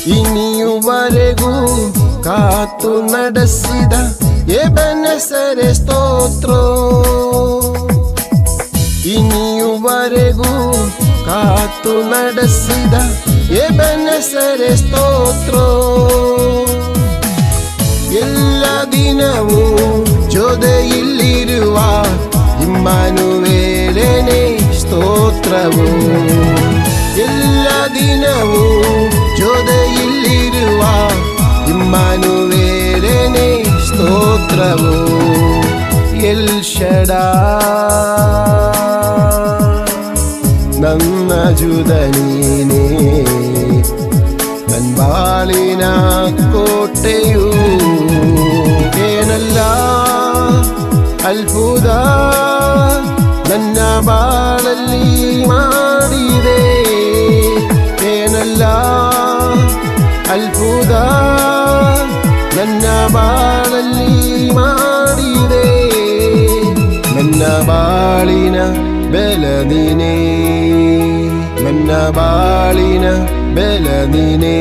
ಇನಿಯುವರೆಗೂ ಕಾತು ನಡೆಸಿದ ಎಬೆನೆಸರೆ ಸ್ತೋತ್ರ. ಇನಿಯುವರೆಗೂ ಕಾತು ನಡೆಸಿದ ಎಬೆನೆಸರೆ ಸ್ತೋತ್ರ. ಎಲ್ಲ ದಿನವೂ ಜೊತೆಯಲ್ಲಿರುವ ಇಮ್ಮಾನುವೇಲನೇ ಸ್ತೋತ್ರವು. ಎಲ್ಲ ದಿನವೂ ಜೊತೆಯಲ್ಲಿರುವ ಇಮ್ಮಾನುವೇಲನೇ ಸ್ತೋತ್ರವು. ಎಲ್ ಶಡಾಯ್ ನನ್ನ ಜುದ ನೀನೇ, ನನ್ನ ಬಾಳಿನ ಕೋಟೆಯು. ಏನಲ್ಲ ಅದ್ಭುತ ನನ್ನ ಬಾಳಲ್ಲಿ ಮಾಡಿದೆ, ಏನಲ್ಲ ಅದ್ಭುತ ನನ್ನ ಬಾಳಲ್ಲಿ ಮಾಡಿದೆ. ನನ್ನ ಬಾಳಿನ ಬೆಳದಿನೇ, ನನ್ನ ಬಾಳಿನ ಬೆಳದಿನೇ.